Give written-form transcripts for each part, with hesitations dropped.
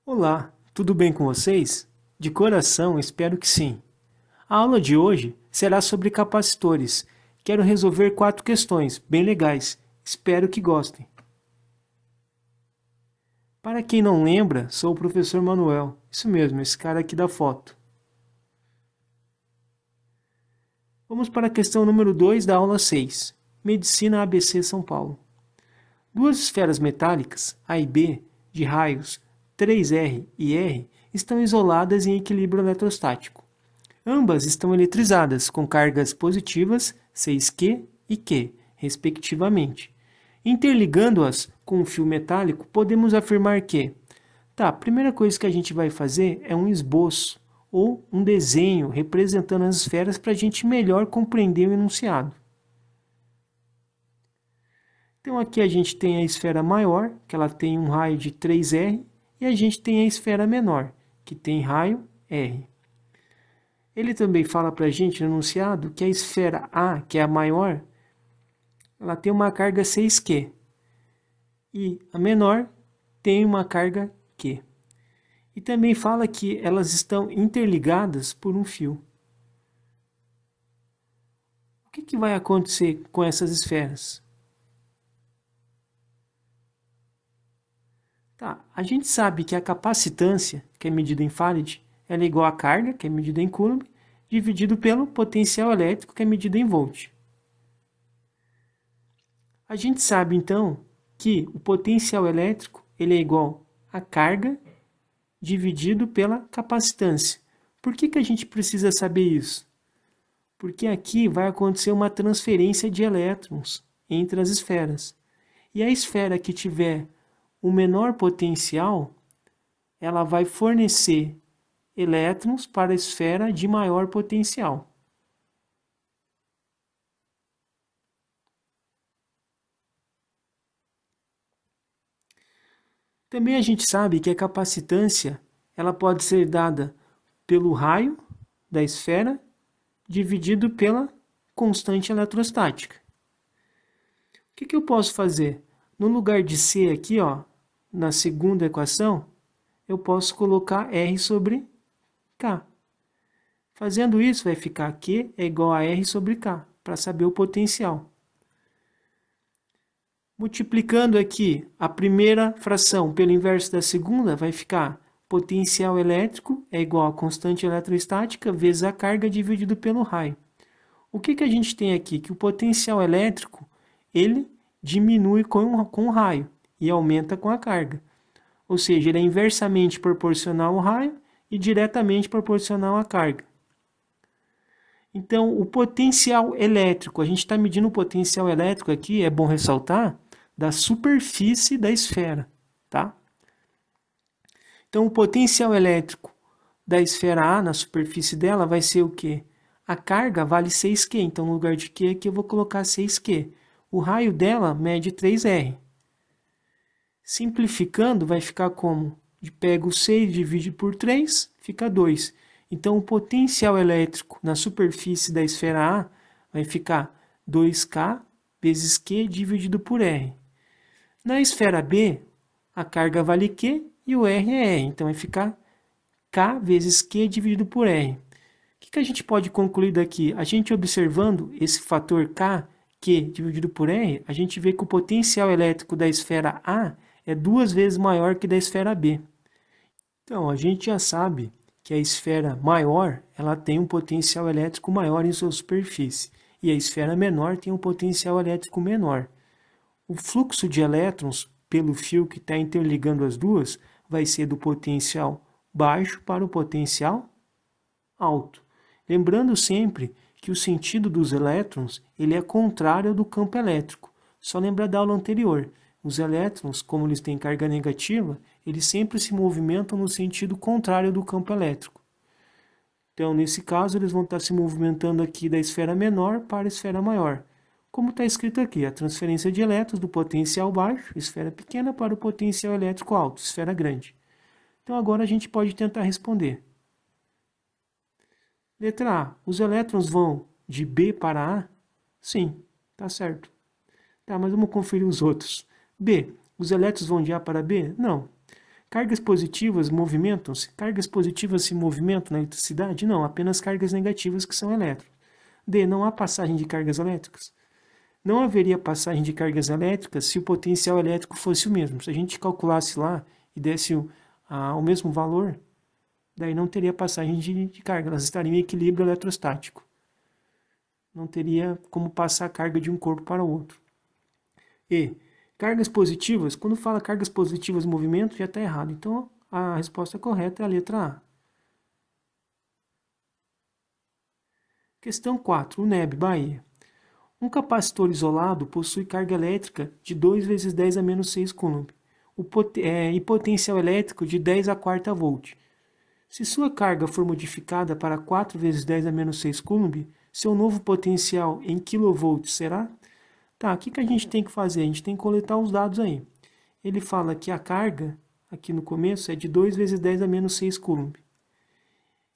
Olá, tudo bem com vocês? De coração, espero que sim. A aula de hoje será sobre capacitores. Quero resolver 4 questões bem legais. Espero que gostem. Para quem não lembra, sou o professor Manuel. Isso mesmo, esse cara aqui da foto. Vamos para a questão número 2 da aula 6. Medicina ABC São Paulo. Duas esferas metálicas, A e B, de raios 3R e R, estão isoladas em equilíbrio eletrostático. Ambas estão eletrizadas com cargas positivas 6Q e Q, respectivamente. Interligando-as com um fio metálico, podemos afirmar que, a primeira coisa que a gente vai fazer é um esboço ou um desenho representando as esferas para a gente melhor compreender o enunciado. Então aqui a gente tem a esfera maior, que ela tem um raio de 3R, e a gente tem a esfera menor, que tem raio R. Ele também fala para a gente no enunciado que a esfera A, que é a maior, ela tem uma carga 6Q. E a menor tem uma carga Q. E também fala que elas estão interligadas por um fio. O que vai acontecer com essas esferas? A gente sabe que a capacitância, que é medida em Farad, ela é igual à carga, que é medida em Coulomb, dividido pelo potencial elétrico, que é medida em volt. A gente sabe, então, que o potencial elétrico ele é igual à carga dividido pela capacitância. Por que a gente precisa saber isso? Porque aqui vai acontecer uma transferência de elétrons entre as esferas. E a esfera que tiver o menor potencial, ela vai fornecer elétrons para a esfera de maior potencial. Também a gente sabe que a capacitância ela pode ser dada pelo raio da esfera dividido pela constante eletrostática. O que eu posso fazer? No lugar de C aqui, ó, na segunda equação, eu posso colocar R sobre K. Fazendo isso, vai ficar Q é igual a R sobre K, para saber o potencial. Multiplicando aqui a primeira fração pelo inverso da segunda, vai ficar potencial elétrico é igual a constante eletrostática vezes a carga dividido pelo raio. O que a gente tem aqui? Que o potencial elétrico ele diminui com o raio e aumenta com a carga. Ou seja, ele é inversamente proporcional ao raio e diretamente proporcional à carga. Então, o potencial elétrico, a gente está medindo o potencial elétrico aqui, é bom ressaltar, da superfície da esfera, tá? Então, o potencial elétrico da esfera A na superfície dela vai ser o quê? A carga vale 6Q, então no lugar de Q aqui eu vou colocar 6Q. O raio dela mede 3R. Simplificando, vai ficar como? Pega o 6 e divide por 3, fica 2. Então, o potencial elétrico na superfície da esfera A vai ficar 2K vezes Q dividido por R. Na esfera B, a carga vale Q e o R é R. Então, vai ficar K vezes Q dividido por R. O que a gente pode concluir daqui? A gente observando esse fator K, Q dividido por R, a gente vê que o potencial elétrico da esfera A é 2 vezes maior que da esfera B. Então, a gente já sabe que a esfera maior ela tem um potencial elétrico maior em sua superfície e a esfera menor tem um potencial elétrico menor. O fluxo de elétrons pelo fio que está interligando as duas vai ser do potencial baixo para o potencial alto. Lembrando sempre que o sentido dos elétrons ele é contrário ao do campo elétrico. Só lembrar da aula anterior. Os elétrons, como eles têm carga negativa, eles sempre se movimentam no sentido contrário do campo elétrico. Então, nesse caso, eles vão estar se movimentando aqui da esfera menor para a esfera maior. Como está escrito aqui, a transferência de elétrons do potencial baixo, esfera pequena, para o potencial elétrico alto, esfera grande. Então, agora a gente pode tentar responder. Letra A. Os elétrons vão de B para A? Sim, tá certo. Tá, mas vamos conferir os outros. B. Os elétrons vão de A para B? Não. Cargas positivas movimentam-se? Cargas positivas se movimentam na eletricidade? Não, apenas cargas negativas que são elétrons. D. Não há passagem de cargas elétricas? Não haveria passagem de cargas elétricas se o potencial elétrico fosse o mesmo. Se a gente calculasse lá e desse o mesmo valor, daí não teria passagem de carga, elas estariam em equilíbrio eletrostático. Não teria como passar a carga de um corpo para o outro. E cargas positivas, quando fala cargas positivas movimento, já está errado. Então, a resposta correta é a letra A. Questão 4. UNEB, Bahia. Um capacitor isolado possui carga elétrica de 2 vezes 10 a menos 6 coulomb e potencial elétrico de 10 a quarta volt. Se sua carga for modificada para 4 vezes 10 a menos 6 coulomb, seu novo potencial em kilovolts será? Tá, o que a gente tem que fazer? A gente tem que coletar os dados aí. Ele fala que a carga, aqui no começo, é de 2 vezes 10 a menos 6 coulomb.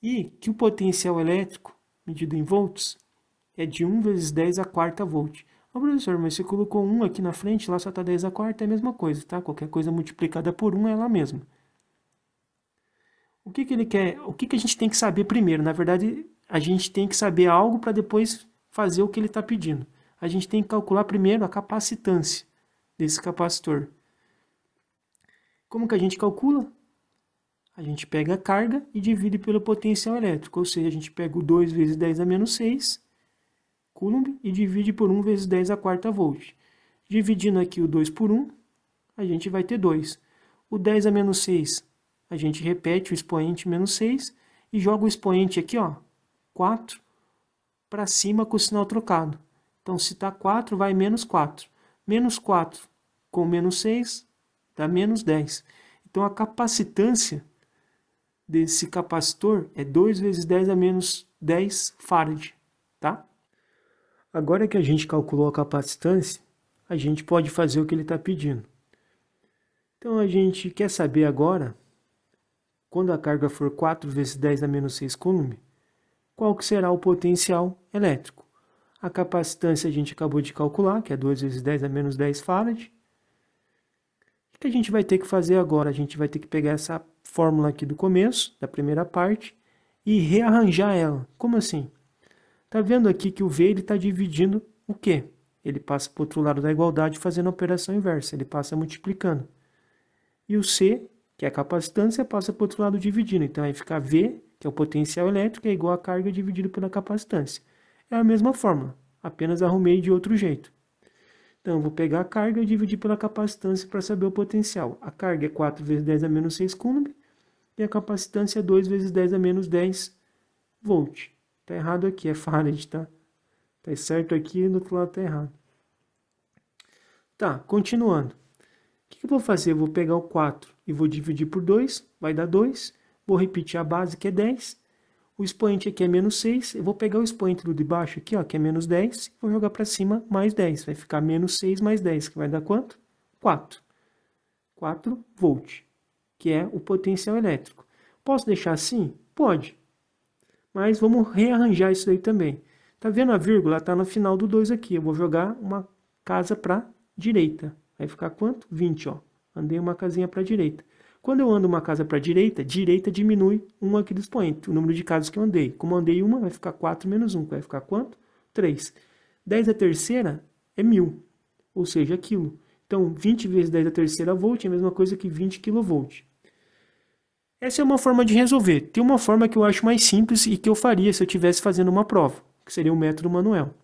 E que o potencial elétrico, medido em volts, é de 1 vezes 10 a quarta volt. Ô, professor, mas você colocou 1 aqui na frente, lá só está 10 a quarta, é a mesma coisa, tá? Qualquer coisa multiplicada por 1 é ela mesma. O que ele quer? O que a gente tem que saber primeiro? Na verdade, a gente tem que saber algo para depois fazer o que ele está pedindo. A gente tem que calcular primeiro a capacitância desse capacitor. Como que a gente calcula? A gente pega a carga e divide pelo potencial elétrico, ou seja, a gente pega o 2 vezes 10 a menos 6 coulomb e divide por 1 vezes 10 a quarta volt. Dividindo aqui o 2 por 1, a gente vai ter 2. O 10 a menos 6, a gente repete o expoente menos 6 e joga o expoente aqui, ó, 4, para cima com o sinal trocado. Então, se está 4, vai menos 4. Menos 4 com menos 6 dá menos 10. Então, a capacitância desse capacitor é 2 vezes 10 a menos 10 farad, tá? Agora que a gente calculou a capacitância, a gente pode fazer o que ele está pedindo. Então, a gente quer saber agora, quando a carga for 4 vezes 10 a menos 6 coulomb, qual que será o potencial elétrico. A capacitância a gente acabou de calcular, que é 2 vezes 10 a menos 10 farad. O que a gente vai ter que fazer agora? A gente vai ter que pegar essa fórmula aqui do começo, da primeira parte, e rearranjar ela. Como assim? Está vendo aqui que o V está dividindo o quê? Ele passa para o outro lado da igualdade fazendo a operação inversa, ele passa multiplicando. E o C, que é a capacitância, passa para o outro lado dividindo. Então, vai ficar V, que é o potencial elétrico, é igual a carga dividido pela capacitância. É a mesma fórmula, apenas arrumei de outro jeito. Então, eu vou pegar a carga e dividir pela capacitância para saber o potencial. A carga é 4 vezes 10 a menos 6 coulomb e a capacitância é 2 vezes 10 a menos 10 volt. Está errado aqui, é farad, tá? Está certo aqui e do outro lado está errado. Tá, continuando. O que eu vou fazer? Eu vou pegar o 4 e vou dividir por 2, vai dar 2. Vou repetir a base, que é 10. O expoente aqui é menos 6. Eu vou pegar o expoente do de baixo aqui, ó, que é menos 10. E vou jogar para cima mais 10. Vai ficar menos 6 mais 10, que vai dar quanto? 4. 4 volt, que é o potencial elétrico. Posso deixar assim? Pode. Mas vamos rearranjar isso aí também. Tá vendo a vírgula? Está no final do 2 aqui. Eu vou jogar uma casa para a direita. Vai ficar quanto? 20, ó. Andei uma casinha para a direita. Quando eu ando uma casa para a direita, direita diminui um aqui do expoente, o número de casas que eu andei. Como eu andei uma, vai ficar 4 menos 1, vai ficar quanto? 3. 10 a terceira é 1000, ou seja, quilo. Então, 20 vezes 10 a terceira volt é a mesma coisa que 20 kV. Essa é uma forma de resolver. Tem uma forma que eu acho mais simples e que eu faria se eu estivesse fazendo uma prova, que seria o método manual.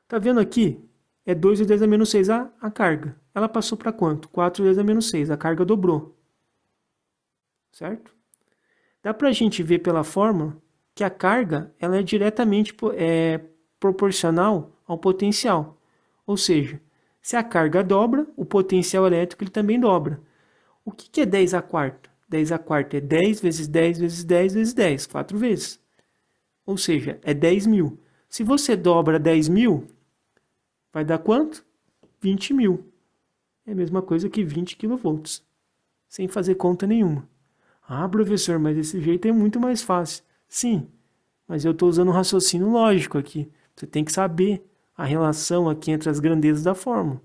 Tá vendo aqui? É 2 vezes 10 a menos 6 a carga. Ela passou para quanto? 4 vezes a menos 6. A carga dobrou. Certo? Dá para a gente ver pela fórmula que a carga ela é diretamente proporcional ao potencial. Ou seja, se a carga dobra, o potencial elétrico ele também dobra. O que é 10 a quarta? 10 a quarta é 10 vezes 10 vezes 10 vezes 10. 4 vezes. Ou seja, é 10.000. Se você dobra 10.000... vai dar quanto? 20.000. É a mesma coisa que 20 kV. Sem fazer conta nenhuma. Ah, professor, mas esse jeito é muito mais fácil. Sim, mas eu estou usando um raciocínio lógico aqui. Você tem que saber a relação aqui entre as grandezas da fórmula.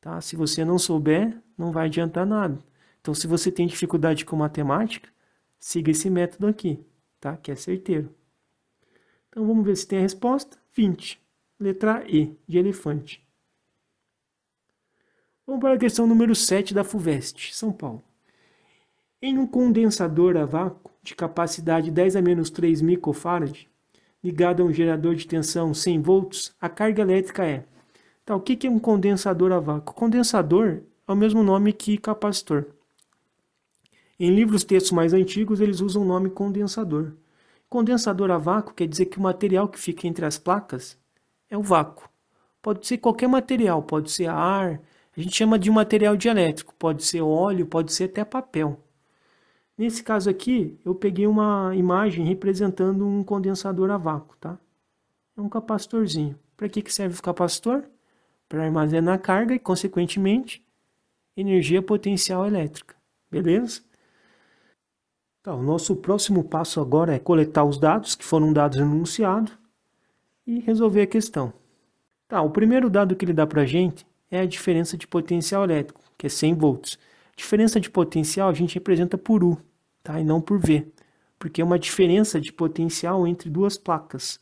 tá? Se você não souber, não vai adiantar nada. Então, se você tem dificuldade com matemática, siga esse método aqui, tá? Que é certeiro. Então, vamos ver se tem a resposta. 20. Letra E, de elefante. Vamos para a questão número 7 da FUVEST, São Paulo. Em um condensador a vácuo de capacidade 10 a menos 3 microfarad, ligado a um gerador de tensão 100 volts, a carga elétrica é... Tá, o que é um condensador a vácuo? Condensador é o mesmo nome que capacitor. Em livros textos mais antigos, eles usam o nome condensador. Condensador a vácuo quer dizer que o material que fica entre as placas é o vácuo. Pode ser qualquer material, pode ser ar, a gente chama de material dielétrico, pode ser óleo, pode ser até papel. Nesse caso aqui, eu peguei uma imagem representando um condensador a vácuo, tá? É um capacitorzinho. Para que serve o capacitor? Para armazenar carga e, consequentemente, energia potencial elétrica. Beleza? Então, o nosso próximo passo agora é coletar os dados que foram dados no enunciado e resolver a questão. Tá, o primeiro dado que ele dá para a gente é a diferença de potencial elétrico, que é 100 volts. Diferença de potencial a gente representa por U, tá? E não por V, porque é uma diferença de potencial entre duas placas.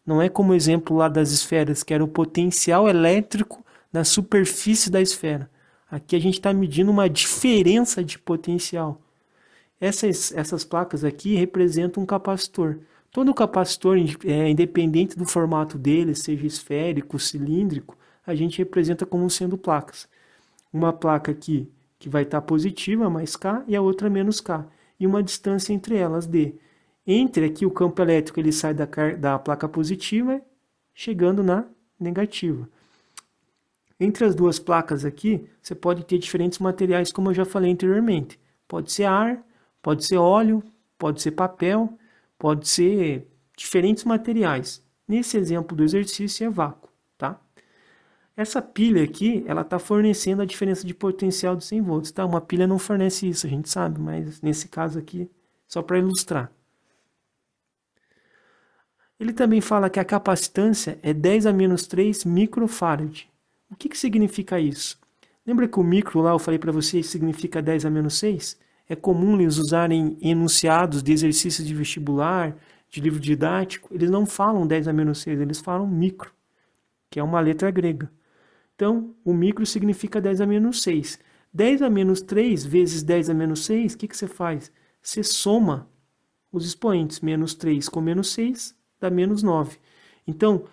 Não é como o exemplo lá das esferas, que era o potencial elétrico na superfície da esfera. Aqui a gente está medindo uma diferença de potencial. Essas placas aqui representam um capacitor. Todo capacitor, independente do formato dele, seja esférico, cilíndrico, a gente representa como sendo placas. Uma placa aqui que vai estar positiva, mais K, e a outra menos K. E uma distância entre elas, D. Entre aqui o campo elétrico ele sai da placa positiva, chegando na negativa. Entre as duas placas aqui, você pode ter diferentes materiais, como eu já falei anteriormente. Pode ser ar, pode ser óleo, pode ser papel, pode ser diferentes materiais. Nesse exemplo do exercício é vácuo, tá? Essa pilha aqui, ela está fornecendo a diferença de potencial de 100 volts, tá? Uma pilha não fornece isso, a gente sabe, mas nesse caso aqui, só para ilustrar. Ele também fala que a capacitância é 10 a menos 3 microfarad. O que significa isso? Lembra que o micro lá eu falei para vocês significa 10 a menos 6? É comum eles usarem enunciados de exercícios de vestibular, de livro didático. Eles não falam 10 a menos 6, eles falam micro, que é uma letra grega. Então, o micro significa 10 a menos 6. 10 a menos 3 vezes 10 a menos 6, o que você faz? Você soma os expoentes. Menos 3 com menos 6 dá menos 9. Então,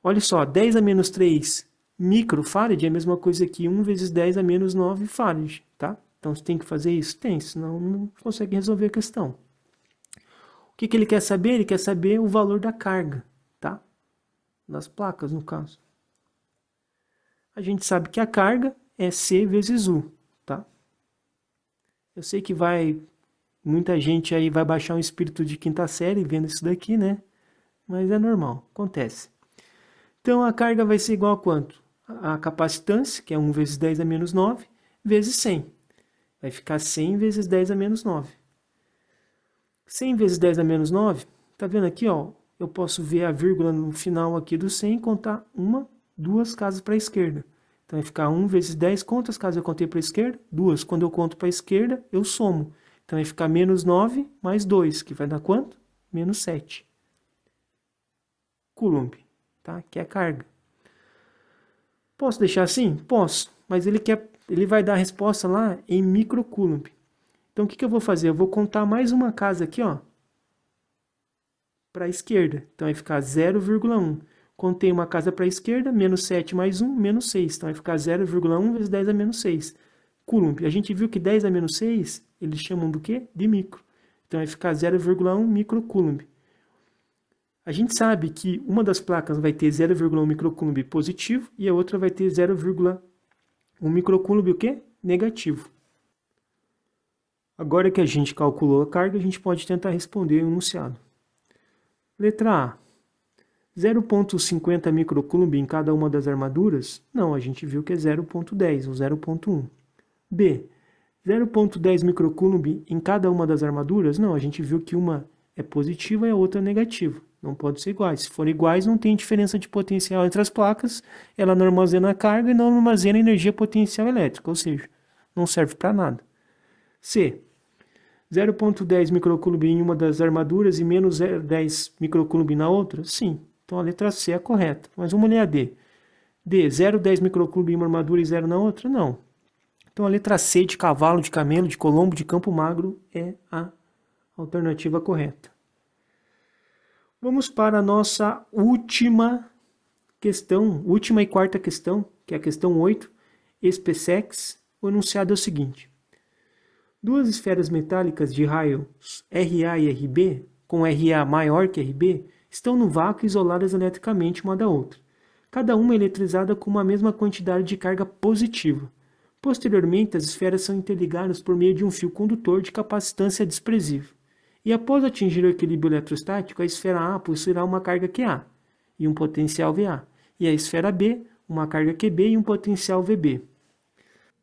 olha só, 10 a menos 3 microfarad é a mesma coisa que 1 vezes 10 a menos 9 farad, tá? Então, você tem que fazer isso? Tem, senão não consegue resolver a questão. O que ele quer saber? Ele quer saber o valor da carga, tá? Das placas, no caso. A gente sabe que a carga é C vezes U, tá? Eu sei que muita gente aí vai baixar um espírito de quinta série vendo isso daqui, né? Mas é normal, acontece. Então, a carga vai ser igual a quanto? A capacitância, que é 1 vezes 10 a menos 9, vezes 100. Vai ficar 100 vezes 10 a menos 9. 100 vezes 10 a menos 9, tá vendo aqui, ó? Eu posso ver a vírgula no final aqui do 100 e contar 1, 2 casas para a esquerda. Então vai ficar 1 vezes 10, quantas casas eu contei para a esquerda? 2. Quando eu conto para a esquerda, eu somo. Então vai ficar menos 9 mais 2, que vai dar quanto? Menos 7. Coulomb, tá? Que é a carga. Posso deixar assim? Posso, mas ele vai dar a resposta lá em microcoulomb. Então o que eu vou fazer? Eu vou contar mais uma casa aqui, ó, para a esquerda. Então vai ficar 0,1. Contei uma casa para a esquerda, menos 7 mais 1, menos 6. Então vai ficar 0,1 vezes 10 a menos 6. Coulomb. A gente viu que 10 a menos 6, eles chamam do quê? De micro. Então vai ficar 0,1 microcoulomb. A gente sabe que uma das placas vai ter 0,1 microcoulomb positivo e a outra vai ter 0,1 microcoulomb o quê? Negativo. Agora que a gente calculou a carga, a gente pode tentar responder o enunciado. Letra A. 0,50 microcoulomb em cada uma das armaduras? Não, a gente viu que é 0,10 ou 0,1. B. 0,10 microcoulomb em cada uma das armaduras? Não, a gente viu que uma é positiva e a outra é negativa. Não pode ser iguais. Se forem iguais, não tem diferença de potencial entre as placas, ela não armazena carga e não armazena energia potencial elétrica, ou seja, não serve para nada. C. 0,10 microcoulomb em uma das armaduras e menos 0,10 microcoulomb na outra? Sim. Então a letra C é a correta. Mas vamos ler a D. D. 0,10 microcoulomb em uma armadura e 0 na outra? Não. Então a letra C de cavalo, de camelo, de colombo, de campo magro é a alternativa correta. Vamos para a nossa última questão, última e quarta questão, que é a questão 8, SpaceX. O enunciado é o seguinte. Duas esferas metálicas de raios RA e RB, com RA maior que RB, estão no vácuo isoladas eletricamente uma da outra. Cada uma é eletrizada com uma mesma quantidade de carga positiva. Posteriormente, as esferas são interligadas por meio de um fio condutor de capacitância desprezível. E após atingir o equilíbrio eletrostático, a esfera A possuirá uma carga QA e um potencial VA, e a esfera B, uma carga QB e um potencial VB.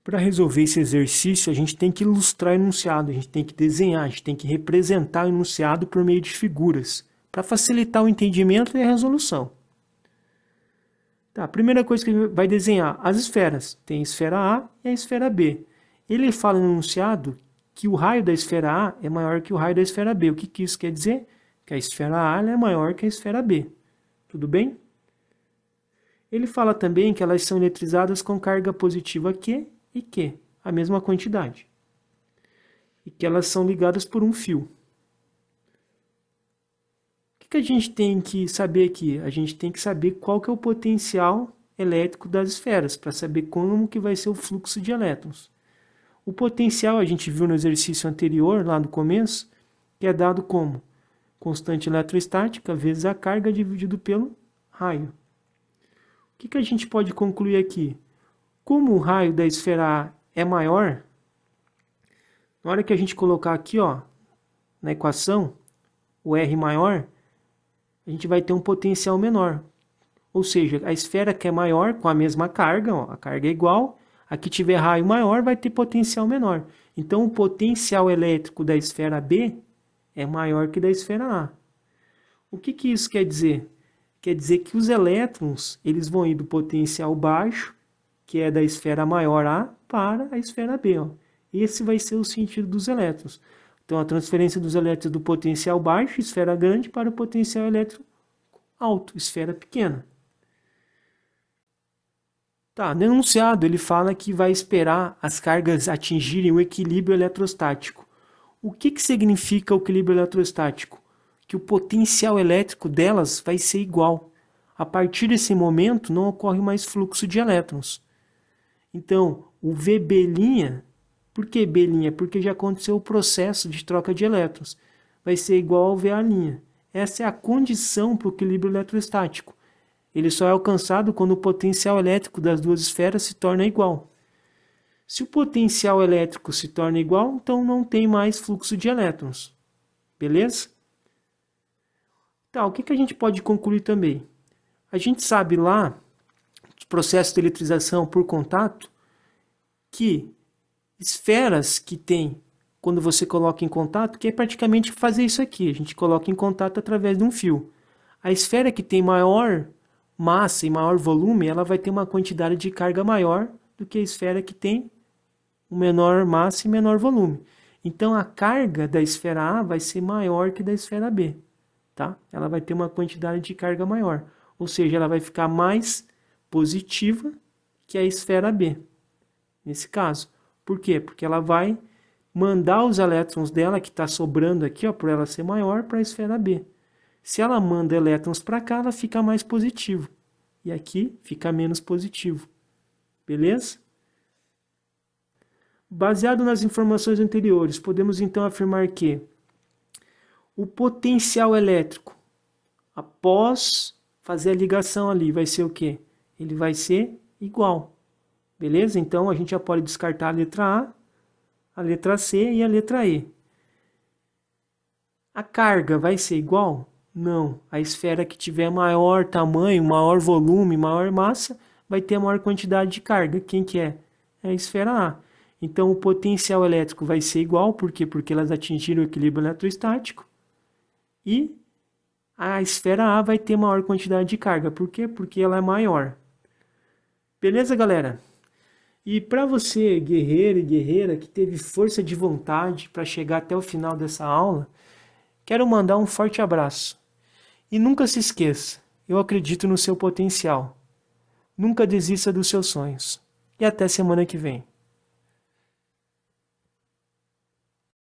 Para resolver esse exercício, a gente tem que ilustrar o enunciado, a gente tem que desenhar, a gente tem que representar o enunciado por meio de figuras, para facilitar o entendimento e a resolução. Tá, a primeira coisa que ele vai desenhar, as esferas. Tem a esfera A e a esfera B. Ele fala no enunciado que o raio da esfera A é maior que o raio da esfera B. O que isso quer dizer? Que a esfera A é maior que a esfera B. Tudo bem? Ele fala também que elas são eletrizadas com carga positiva Q e Q, a mesma quantidade. E que elas são ligadas por um fio. O que a gente tem que saber aqui? A gente tem que saber qual que é o potencial elétrico das esferas, para saber como que vai ser o fluxo de elétrons. O potencial a gente viu no exercício anterior, lá no começo, que é dado como constante eletrostática vezes a carga dividido pelo raio. O que a gente pode concluir aqui? Como o raio da esfera A é maior, na hora que a gente colocar aqui, ó, na equação, o R maior, a gente vai ter um potencial menor. Ou seja, a esfera que é maior, com a mesma carga, ó, a carga é igual, a que tiver raio maior vai ter potencial menor. Então, o potencial elétrico da esfera B é maior que da esfera A. O que isso quer dizer? Quer dizer que os elétrons eles vão ir do potencial baixo, que é da esfera maior A, para a esfera B. Ó. Esse vai ser o sentido dos elétrons. Então, a transferência dos elétrons do potencial baixo, esfera grande, para o potencial elétrico alto, esfera pequena. Tá, no enunciado ele fala que vai esperar as cargas atingirem o equilíbrio eletrostático. O que significa o equilíbrio eletrostático? Que o potencial elétrico delas vai ser igual. A partir desse momento não ocorre mais fluxo de elétrons. Então, o VB', por que B'? Porque já aconteceu o processo de troca de elétrons. Vai ser igual ao VA'. Essa é a condição para o equilíbrio eletrostático. Ele só é alcançado quando o potencial elétrico das duas esferas se torna igual. Se o potencial elétrico se torna igual, então não tem mais fluxo de elétrons. Beleza? Tá, o que a gente pode concluir também? A gente sabe lá, do processo de eletrização por contato, que esferas que tem quando você coloca em contato, que é praticamente fazer isso aqui. A gente coloca em contato através de um fio. A esfera que tem maior massa e maior volume, ela vai ter uma quantidade de carga maior do que a esfera que tem menor massa e menor volume. Então, a carga da esfera A vai ser maior que da esfera B. Tá? Ela vai ter uma quantidade de carga maior. Ou seja, ela vai ficar mais positiva que a esfera B. Nesse caso. Por quê? Porque ela vai mandar os elétrons dela, que está sobrando aqui, ó, por ela ser maior, para a esfera B. Se ela manda elétrons para cá, ela fica mais positivo. E aqui fica menos positivo. Beleza? Baseado nas informações anteriores, podemos então afirmar que o potencial elétrico, após fazer a ligação ali, vai ser o quê? Ele vai ser igual. Beleza? Então, a gente já pode descartar a letra A, a letra C e a letra E. A carga vai ser igual? Não. A esfera que tiver maior tamanho, maior volume, maior massa, vai ter a maior quantidade de carga. Quem que é? É a esfera A. Então, o potencial elétrico vai ser igual. Por quê? Porque elas atingiram o equilíbrio eletrostático. E a esfera A vai ter maior quantidade de carga. Por quê? Porque ela é maior. Beleza, galera? E para você, guerreiro e guerreira, que teve força de vontade para chegar até o final dessa aula, quero mandar um forte abraço. E nunca se esqueça, eu acredito no seu potencial. Nunca desista dos seus sonhos. E até semana que vem.